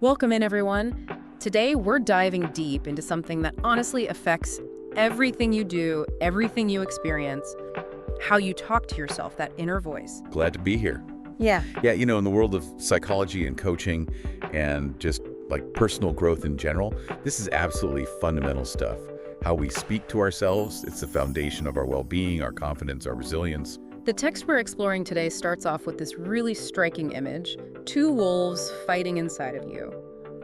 Welcome in, everyone. Today, we're diving deep into something that honestly affects everything you do, everything you experience, how you talk to yourself, that inner voice. Glad to be here. Yeah. Yeah, in the world of psychology and coaching and just like personal growth in general, this is absolutely fundamental stuff. How we speak to ourselves, it's the foundation of our well-being, our confidence, our resilience. The text we're exploring today starts off with this really striking image, two wolves fighting inside of you.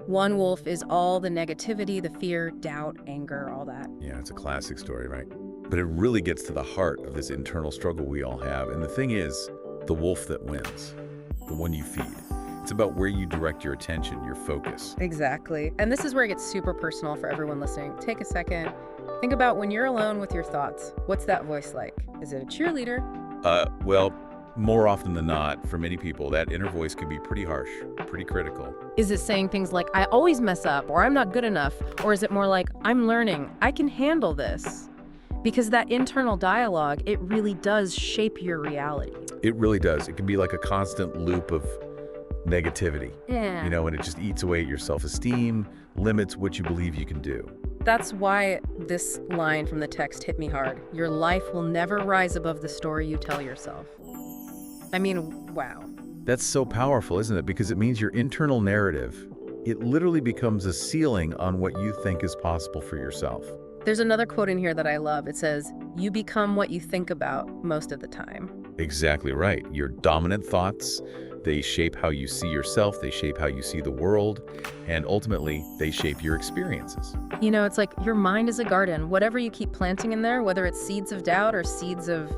One wolf is all the negativity, the fear, doubt, anger, all that. Yeah, it's a classic story, right? But it really gets to the heart of this internal struggle we all have. And the thing is, the wolf that wins, the one you feed. It's about where you direct your attention, your focus. Exactly. And this is where it gets super personal for everyone listening. Take a second. Think about when you're alone with your thoughts. What's that voice like? Is it a cheerleader? Well, more often than not, for many people, that inner voice can be pretty harsh, pretty critical. Is it saying things like, I always mess up, or I'm not good enough? Or is it more like, I'm learning, I can handle this? Because that internal dialogue, it really does shape your reality. It really does. It can be like a constant loop of negativity. Yeah. And it just eats away at your self-esteem, limits what you believe you can do. That's why this line from the text hit me hard. Your life will never rise above the story you tell yourself. I mean, wow. That's so powerful, isn't it? Because it means your internal narrative, it literally becomes a ceiling on what you think is possible for yourself. There's another quote in here that I love. It says, you become what you think about most of the time. Exactly right. Your dominant thoughts, they shape how you see yourself, they shape how you see the world, and ultimately, they shape your experiences. It's like your mind is a garden. Whatever you keep planting in there, whether it's seeds of doubt or seeds of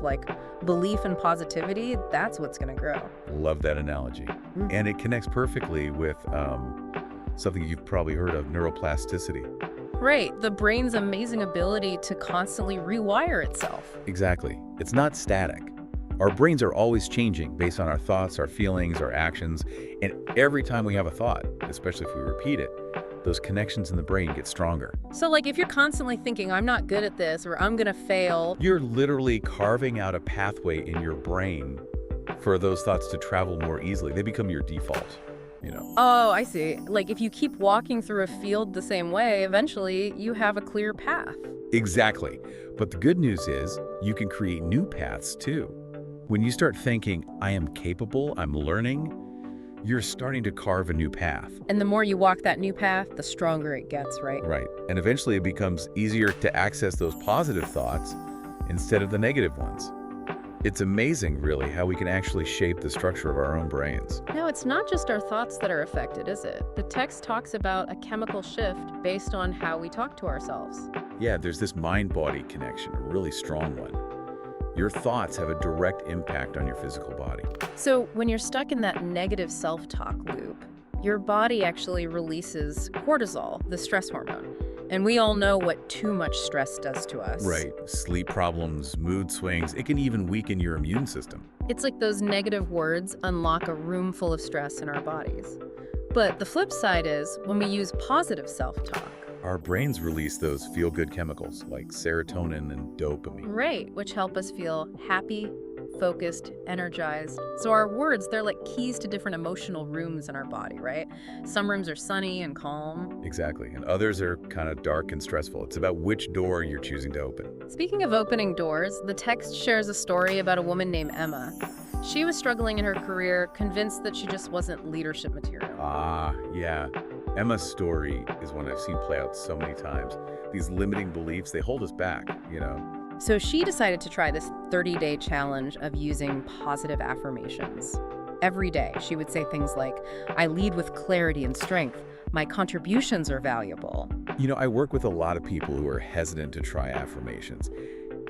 belief and positivity, that's what's going to grow. Love that analogy. And it connects perfectly with something you've probably heard of, neuroplasticity. Right, the brain's amazing ability to constantly rewire itself. Exactly. It's not static. Our brains are always changing based on our thoughts, our feelings, our actions, and every time we have a thought, especially if we repeat it, those connections in the brain get stronger. So if you're constantly thinking, I'm not good at this, or I'm gonna fail. You're literally carving out a pathway in your brain for those thoughts to travel more easily. They become your default. Oh, I see. If you keep walking through a field the same way, eventually you have a clear path. Exactly. But the good news is you can create new paths too. When you start thinking, I am capable, I'm learning, you're starting to carve a new path. And the more you walk that new path, the stronger it gets, right? Right. And eventually it becomes easier to access those positive thoughts instead of the negative ones. It's amazing, really, how we can actually shape the structure of our own brains. No, it's not just our thoughts that are affected, is it? The text talks about a chemical shift based on how we talk to ourselves. Yeah, there's this mind-body connection, a really strong one. Your thoughts have a direct impact on your physical body. So when you're stuck in that negative self-talk loop, your body actually releases cortisol, the stress hormone. And we all know what too much stress does to us. Right. Sleep problems, mood swings, it can even weaken your immune system. It's like those negative words unlock a room full of stress in our bodies. But the flip side is when we use positive self-talk. Our brains release those feel-good chemicals like serotonin and dopamine. Right, which help us feel happy, focused, energized. So our words, they're like keys to different emotional rooms in our body, right? Some rooms are sunny and calm. Exactly, and others are kind of dark and stressful. It's about which door you're choosing to open. Speaking of opening doors, the text shares a story about a woman named Emma. She was struggling in her career, convinced that she just wasn't leadership material. Yeah. Emma's story is one I've seen play out so many times. These limiting beliefs, they hold us back, So she decided to try this 30-day challenge of using positive affirmations. Every day, she would say things like, I lead with clarity and strength. My contributions are valuable. I work with a lot of people who are hesitant to try affirmations.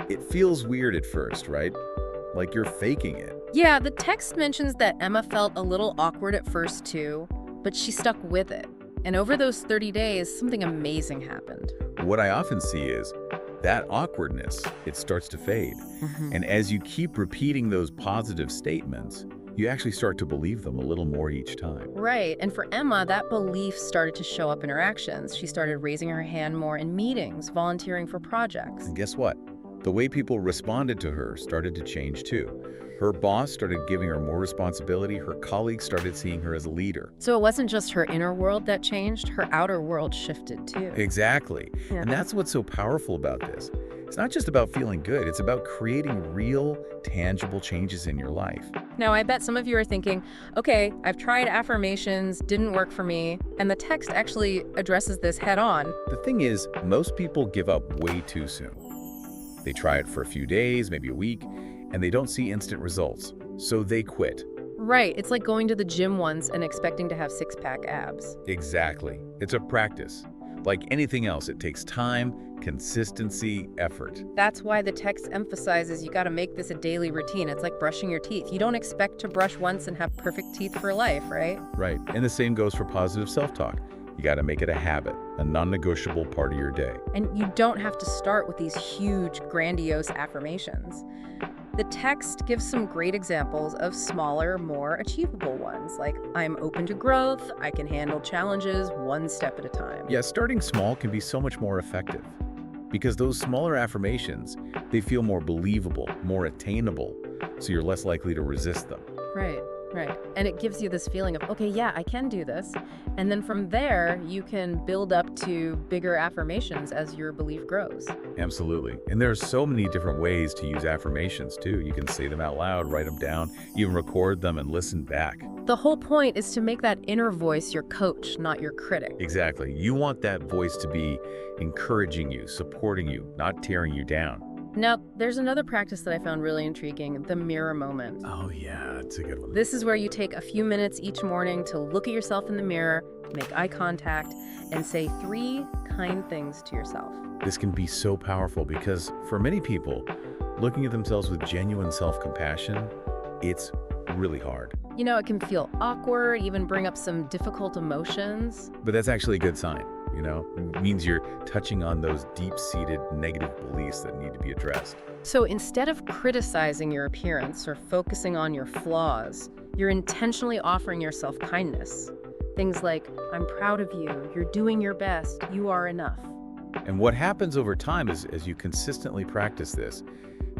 It feels weird at first, right? Like you're faking it. Yeah, the text mentions that Emma felt a little awkward at first too, but she stuck with it. And over those 30 days, something amazing happened. What I often see is that awkwardness, it starts to fade. And as you keep repeating those positive statements, you actually start to believe them a little more each time. Right, and for Emma, that belief started to show up in her actions. She started raising her hand more in meetings, volunteering for projects. And guess what? The way people responded to her started to change too. Her boss started giving her more responsibility. Her colleagues started seeing her as a leader. So it wasn't just her inner world that changed, her outer world shifted too. Exactly. Yeah. And that's what's so powerful about this. It's not just about feeling good. It's about creating real, tangible changes in your life. Now, I bet some of you are thinking, okay, I've tried affirmations, didn't work for me, and the text actually addresses this head on. The thing is, most people give up way too soon. They try it for a few days, maybe a week, and they don't see instant results, so they quit. Right, it's like going to the gym once and expecting to have six-pack abs. Exactly. It's a practice. Like anything else, it takes time, consistency, effort. That's why the text emphasizes you got to make this a daily routine. It's like brushing your teeth. You don't expect to brush once and have perfect teeth for life, right? Right. And the same goes for positive self-talk. You got to make it a habit, a non-negotiable part of your day. And you don't have to start with these huge, grandiose affirmations. The text gives some great examples of smaller, more achievable ones, like I'm open to growth, I can handle challenges one step at a time. Yeah, starting small can be so much more effective because those smaller affirmations, they feel more believable, more attainable, so you're less likely to resist them. Right. Right. And it gives you this feeling of, okay, yeah, I can do this. And then from there, you can build up to bigger affirmations as your belief grows. Absolutely. And there are so many different ways to use affirmations too. You can say them out loud, write them down, even record them and listen back. The whole point is to make that inner voice your coach, not your critic. Exactly. You want that voice to be encouraging you, supporting you, not tearing you down. Now, there's another practice that I found really intriguing, the mirror moment. Oh yeah, it's a good one. This is where you take a few minutes each morning to look at yourself in the mirror, make eye contact, and say 3 kind things to yourself. This can be so powerful because for many people, looking at themselves with genuine self-compassion, it's really hard. You know, it can feel awkward, even bring up some difficult emotions. But that's actually a good sign, you know? It means you're touching on those deep-seated negative beliefs that need to be addressed. So instead of criticizing your appearance or focusing on your flaws, you're intentionally offering yourself kindness. Things like, I'm proud of you, you're doing your best, you are enough. And what happens over time is, as you consistently practice this,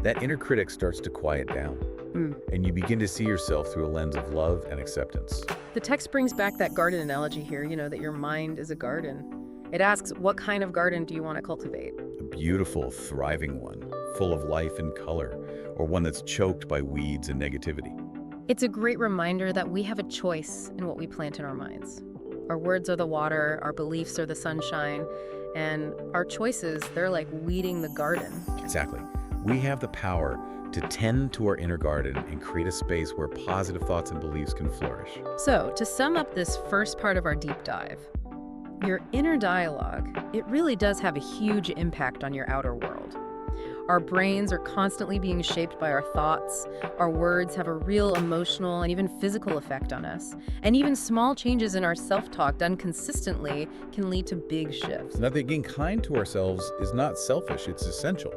that inner critic starts to quiet down. And you begin to see yourself through a lens of love and acceptance. The text brings back that garden analogy here, you know, that your mind is a garden. It asks, what kind of garden do you want to cultivate? A beautiful, thriving one, full of life and color, or one that's choked by weeds and negativity. It's a great reminder that we have a choice in what we plant in our minds. Our words are the water, our beliefs are the sunshine, and our choices, they're like weeding the garden. Exactly. We have the power to tend to our inner garden and create a space where positive thoughts and beliefs can flourish. So, to sum up this first part of our deep dive, your inner dialogue, it really does have a huge impact on your outer world. Our brains are constantly being shaped by our thoughts. Our words have a real emotional and even physical effect on us. And even small changes in our self-talk done consistently can lead to big shifts. Now, being kind to ourselves is not selfish, it's essential.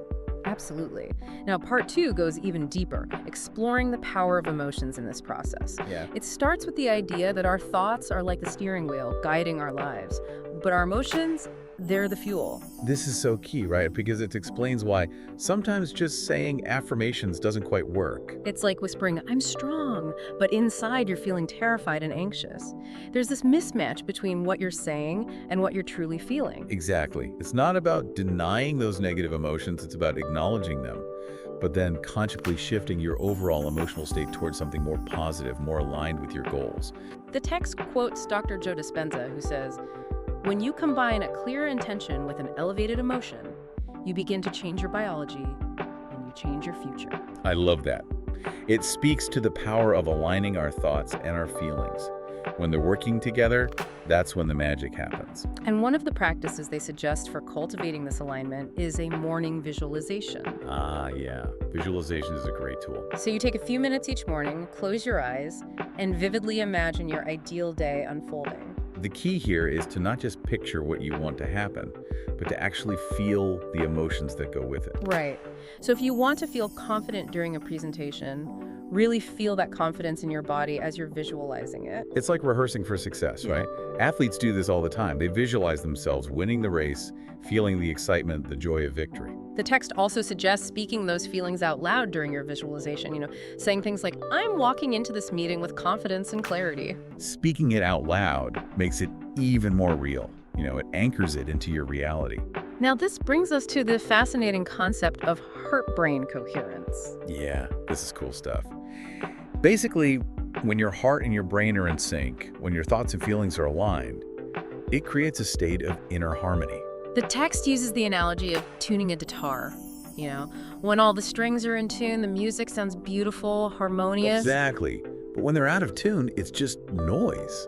Absolutely. Now, part 2 goes even deeper, exploring the power of emotions in this process. Yeah. It starts with the idea that our thoughts are like the steering wheel guiding our lives, but our emotions, they're the fuel. This is so key, right? Because it explains why sometimes just saying affirmations doesn't quite work. It's like whispering, I'm strong, but inside you're feeling terrified and anxious. There's this mismatch between what you're saying and what you're truly feeling. Exactly. It's not about denying those negative emotions, it's about acknowledging them, but then consciously shifting your overall emotional state towards something more positive, more aligned with your goals. The text quotes Dr. Joe Dispenza, who says, when you combine a clear intention with an elevated emotion, you begin to change your biology and you change your future. I love that. It speaks to the power of aligning our thoughts and our feelings. When they're working together, that's when the magic happens. And one of the practices they suggest for cultivating this alignment is a morning visualization. Ah, yeah. Visualization is a great tool. So you take a few minutes each morning, close your eyes, and vividly imagine your ideal day unfolding. The key here is to not just picture what you want to happen, but to actually feel the emotions that go with it. Right. So if you want to feel confident during a presentation, really feel that confidence in your body as you're visualizing it. It's like rehearsing for success, right? Athletes do this all the time. They visualize themselves winning the race, feeling the excitement, the joy of victory. The text also suggests speaking those feelings out loud during your visualization, saying things like, I'm walking into this meeting with confidence and clarity. Speaking it out loud makes it even more real. It anchors it into your reality. Now, this brings us to the fascinating concept of heart-brain coherence. Yeah, this is cool stuff. Basically, when your heart and your brain are in sync, when your thoughts and feelings are aligned, it creates a state of inner harmony. The text uses the analogy of tuning a guitar. When all the strings are in tune, the music sounds beautiful, harmonious. Exactly. But when they're out of tune, it's just noise.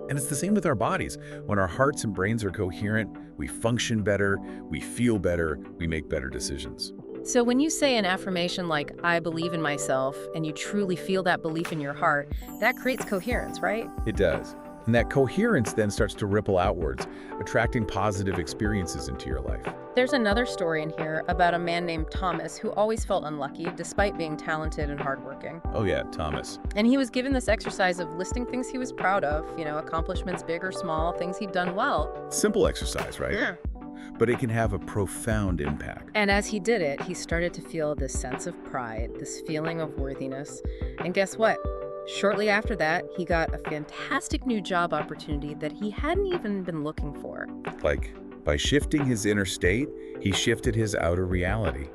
And it's the same with our bodies. When our hearts and brains are coherent, we function better, we feel better, we make better decisions. So when you say an affirmation like, I believe in myself, and you truly feel that belief in your heart, that creates coherence, right? It does. And that coherence then starts to ripple outwards, attracting positive experiences into your life. There's another story in here about a man named Thomas who always felt unlucky despite being talented and hardworking. Oh yeah, Thomas. And he was given this exercise of listing things he was proud of, accomplishments big or small, things he'd done well. Simple exercise, right? Yeah. But it can have a profound impact. And as he did it, he started to feel this sense of pride, this feeling of worthiness. And guess what? Shortly after that, he got a fantastic new job opportunity that he hadn't even been looking for. Like, by shifting his inner state, he shifted his outer reality.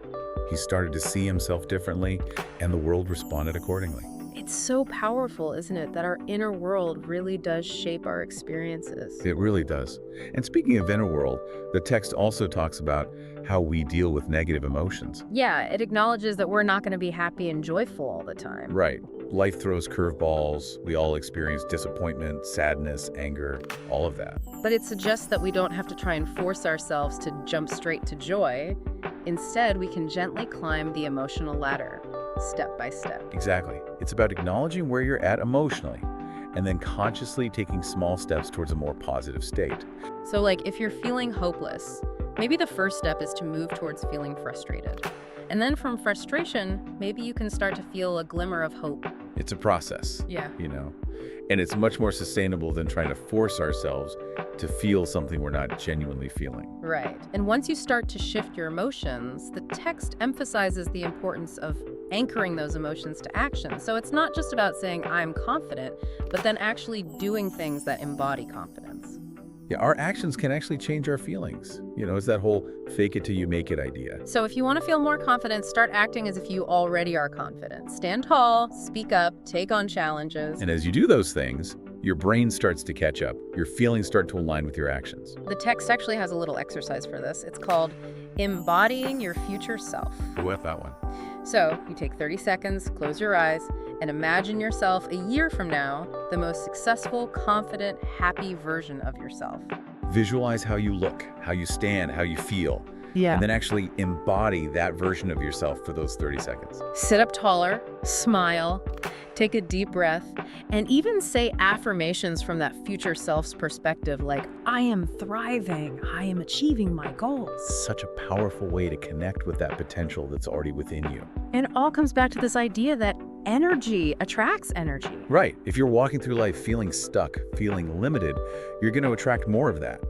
He started to see himself differently, and the world responded accordingly. It's so powerful, isn't it, that our inner world really does shape our experiences. It really does. And speaking of inner world, the text also talks about how we deal with negative emotions. Yeah, it acknowledges that we're not going to be happy and joyful all the time. Right. Life throws curveballs. We all experience disappointment, sadness, anger, all of that. But it suggests that we don't have to try and force ourselves to jump straight to joy. Instead, we can gently climb the emotional ladder, step by step. Exactly. It's about acknowledging where you're at emotionally and then consciously taking small steps towards a more positive state. So like if you're feeling hopeless, maybe the first step is to move towards feeling frustrated. And then from frustration, maybe you can start to feel a glimmer of hope. It's a process. Yeah. And it's much more sustainable than trying to force ourselves to feel something we're not genuinely feeling. Right. And once you start to shift your emotions, the text emphasizes the importance of anchoring those emotions to action. So it's not just about saying, I'm confident, but then actually doing things that embody confidence. Yeah, our actions can actually change our feelings. It's that whole fake it till you make it idea. So if you want to feel more confident, start acting as if you already are confident. Stand tall, speak up, take on challenges. And as you do those things, your brain starts to catch up. Your feelings start to align with your actions. The text actually has a little exercise for this. It's called Embodying Your Future Self. Who got that one? So you take 30 seconds, close your eyes, and imagine yourself a year from now, the most successful, confident, happy version of yourself. Visualize how you look, how you stand, how you feel. Yeah. And then actually embody that version of yourself for those 30 seconds. Sit up taller, smile, take a deep breath, and even say affirmations from that future self's perspective, like, I am thriving, I am achieving my goals. Such a powerful way to connect with that potential that's already within you. And it all comes back to this idea that energy attracts energy. Right. If you're walking through life feeling stuck, feeling limited, you're going to attract more of that.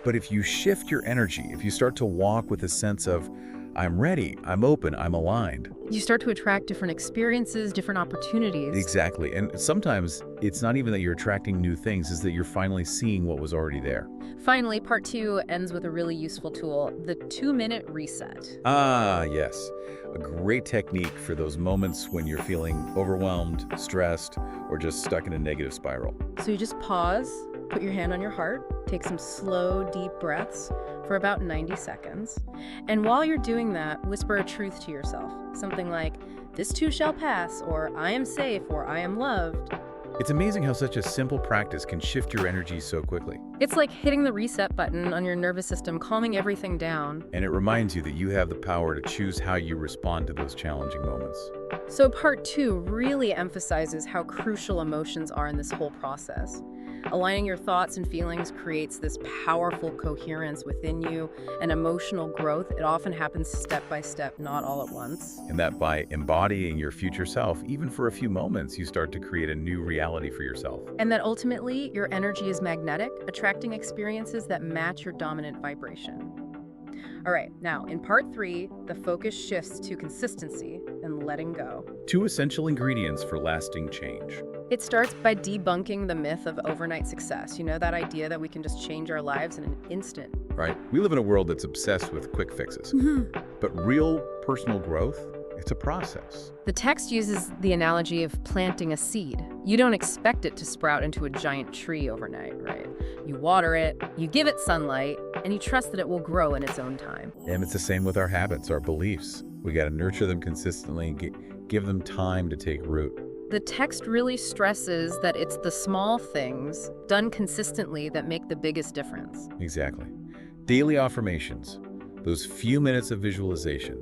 But if you shift your energy, if you start to walk with a sense of, I'm ready, I'm open, I'm aligned. You start to attract different experiences, different opportunities. Exactly. And sometimes it's not even that you're attracting new things, it's that you're finally seeing what was already there. Finally, part 2 ends with a really useful tool, the 2-minute reset. Ah, yes. A great technique for those moments when you're feeling overwhelmed, stressed, or just stuck in a negative spiral. So you just pause, put your hand on your heart, take some slow, deep breaths for about 90 seconds. And while you're doing that, whisper a truth to yourself. Something like, this too shall pass, or I am safe, or I am loved. It's amazing how such a simple practice can shift your energy so quickly. It's like hitting the reset button on your nervous system, calming everything down. And it reminds you that you have the power to choose how you respond to those challenging moments. So part 2 really emphasizes how crucial emotions are in this whole process. Aligning your thoughts and feelings creates this powerful coherence within you and emotional growth. It often happens step by step, not all at once. And that by embodying your future self, even for a few moments, you start to create a new reality for yourself. And that ultimately, your energy is magnetic, attracting experiences that match your dominant vibration. All right, now in part 3, the focus shifts to consistency and letting go. 2 essential ingredients for lasting change. It starts by debunking the myth of overnight success. You know, that idea that we can just change our lives in an instant. Right? We live in a world that's obsessed with quick fixes. But real personal growth, it's a process. The text uses the analogy of planting a seed. You don't expect it to sprout into a giant tree overnight, right? You water it, you give it sunlight, and you trust that it will grow in its own time. And it's the same with our habits, our beliefs. We got to nurture them consistently and give them time to take root. The text really stresses that it's the small things done consistently that make the biggest difference. Exactly. Daily affirmations, those few minutes of visualization,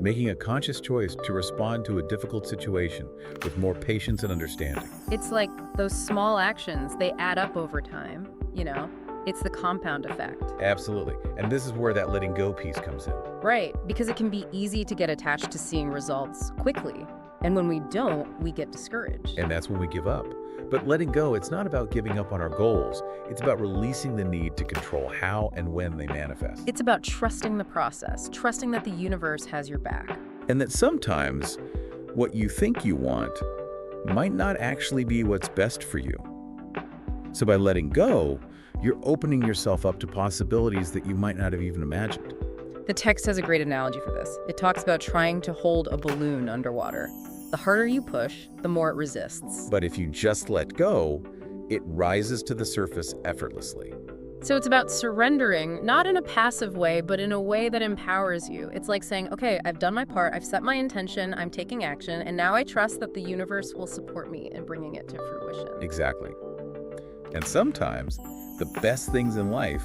making a conscious choice to respond to a difficult situation with more patience and understanding. It's like those small actions, they add up over time, you know? It's the compound effect. Absolutely. And this is where that letting go piece comes in. Right, because it can be easy to get attached to seeing results quickly. And when we don't, we get discouraged. And that's when we give up. But letting go, it's not about giving up on our goals. It's about releasing the need to control how and when they manifest. It's about trusting the process, trusting that the universe has your back. And that sometimes what you think you want might not actually be what's best for you. So by letting go, you're opening yourself up to possibilities that you might not have even imagined. The text has a great analogy for this. It talks about trying to hold a balloon underwater. The harder you push, the more it resists. But if you just let go, it rises to the surface effortlessly. So it's about surrendering, not in a passive way, but in a way that empowers you. It's like saying, okay, I've done my part, I've set my intention, I'm taking action, and now I trust that the universe will support me in bringing it to fruition. Exactly. And sometimes the best things in life,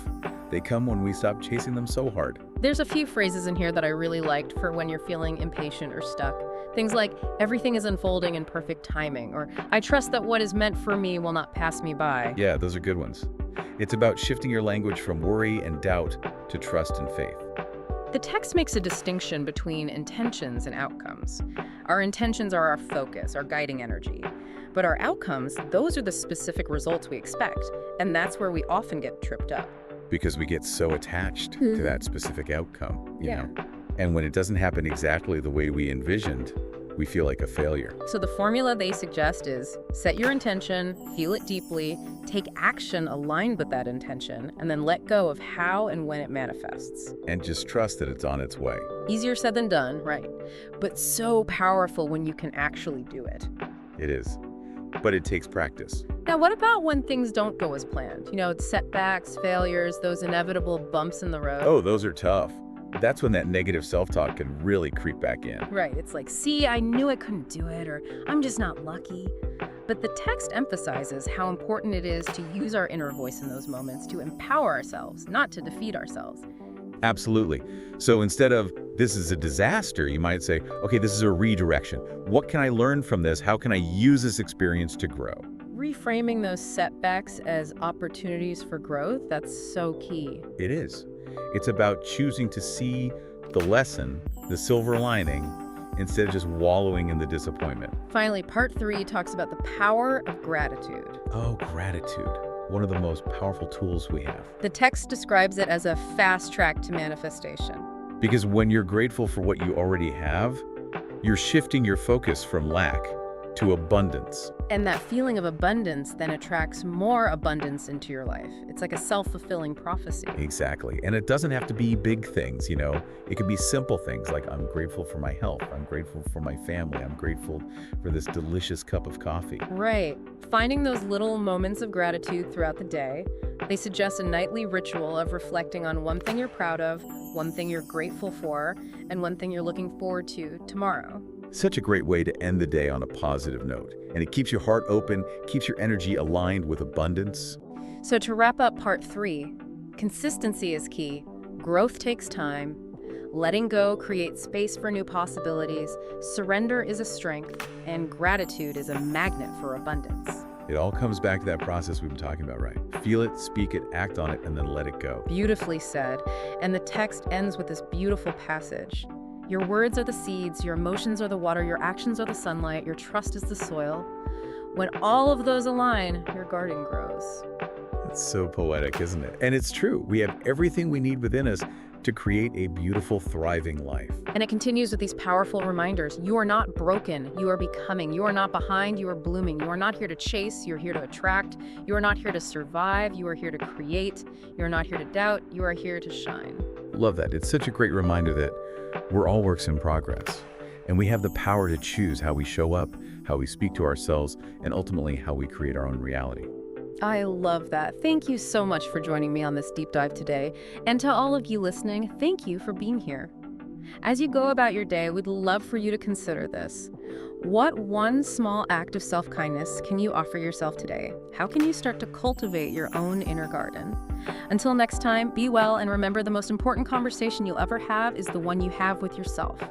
they come when we stop chasing them so hard. There's a few phrases in here that I really liked for when you're feeling impatient or stuck. Things like, everything is unfolding in perfect timing, or I trust that what is meant for me will not pass me by. Yeah, those are good ones. It's about shifting your language from worry and doubt to trust and faith. The text makes a distinction between intentions and outcomes. Our intentions are our focus, our guiding energy. But our outcomes, those are the specific results we expect, and that's where we often get tripped up. Because we get so attached to that specific outcome, you Yeah. know? And when it doesn't happen exactly the way we envisioned, we feel like a failure. So the formula they suggest is set your intention, feel it deeply, take action aligned with that intention, and then let go of how and when it manifests. And just trust that it's on its way. Easier said than done, right? But so powerful when you can actually do it. It is. But it takes practice. Now, what about when things don't go as planned? You know, it's setbacks, failures, those inevitable bumps in the road. Oh, those are tough. That's when that negative self-talk can really creep back in. Right, it's like, see, I knew I couldn't do it, or I'm just not lucky. But the text emphasizes how important it is to use our inner voice in those moments to empower ourselves, not to defeat ourselves. Absolutely. So instead of, this is a disaster, you might say, okay, this is a redirection. What can I learn from this? How can I use this experience to grow? Reframing those setbacks as opportunities for growth, that's so key. It is. It's about choosing to see the lesson, the silver lining, instead of just wallowing in the disappointment. Finally, part 3 talks about the power of gratitude. Oh, gratitude. One of the most powerful tools we have. The text describes it as a fast track to manifestation. Because when you're grateful for what you already have, you're shifting your focus from lack to abundance. And that feeling of abundance then attracts more abundance into your life. It's like a self-fulfilling prophecy. Exactly. And it doesn't have to be big things, you know. It could be simple things like I'm grateful for my health, I'm grateful for my family, I'm grateful for this delicious cup of coffee. Right. Finding those little moments of gratitude throughout the day, they suggest a nightly ritual of reflecting on one thing you're proud of, one thing you're grateful for, and one thing you're looking forward to tomorrow. Such a great way to end the day on a positive note. And it keeps your heart open, keeps your energy aligned with abundance. So to wrap up part 3, consistency is key. Growth takes time. Letting go creates space for new possibilities. Surrender is a strength. And gratitude is a magnet for abundance. It all comes back to that process we've been talking about, right? Feel it, speak it, act on it, and then let it go. Beautifully said. And the text ends with this beautiful passage. Your words are the seeds, your emotions are the water, your actions are the sunlight, your trust is the soil. When all of those align, your garden grows. It's so poetic, isn't it? And it's true. We have everything we need within us. to create a beautiful, thriving life. And it continues with these powerful reminders. You are not broken. You are becoming. You are not behind. You are blooming. You are not here to chase. You're here to attract. You are not here to survive. You are here to create. You are not here to doubt. You are here to shine. Love that. It's such a great reminder that we're all works in progress, and we have the power to choose how we show up, how we speak to ourselves, and ultimately how we create our own reality. I love that. Thank you so much for joining me on this deep dive today. And to all of you listening, thank you for being here. As you go about your day, we'd love for you to consider this. What one small act of self-kindness can you offer yourself today? How can you start to cultivate your own inner garden? Until next time, be well, and remember, the most important conversation you'll ever have is the one you have with yourself.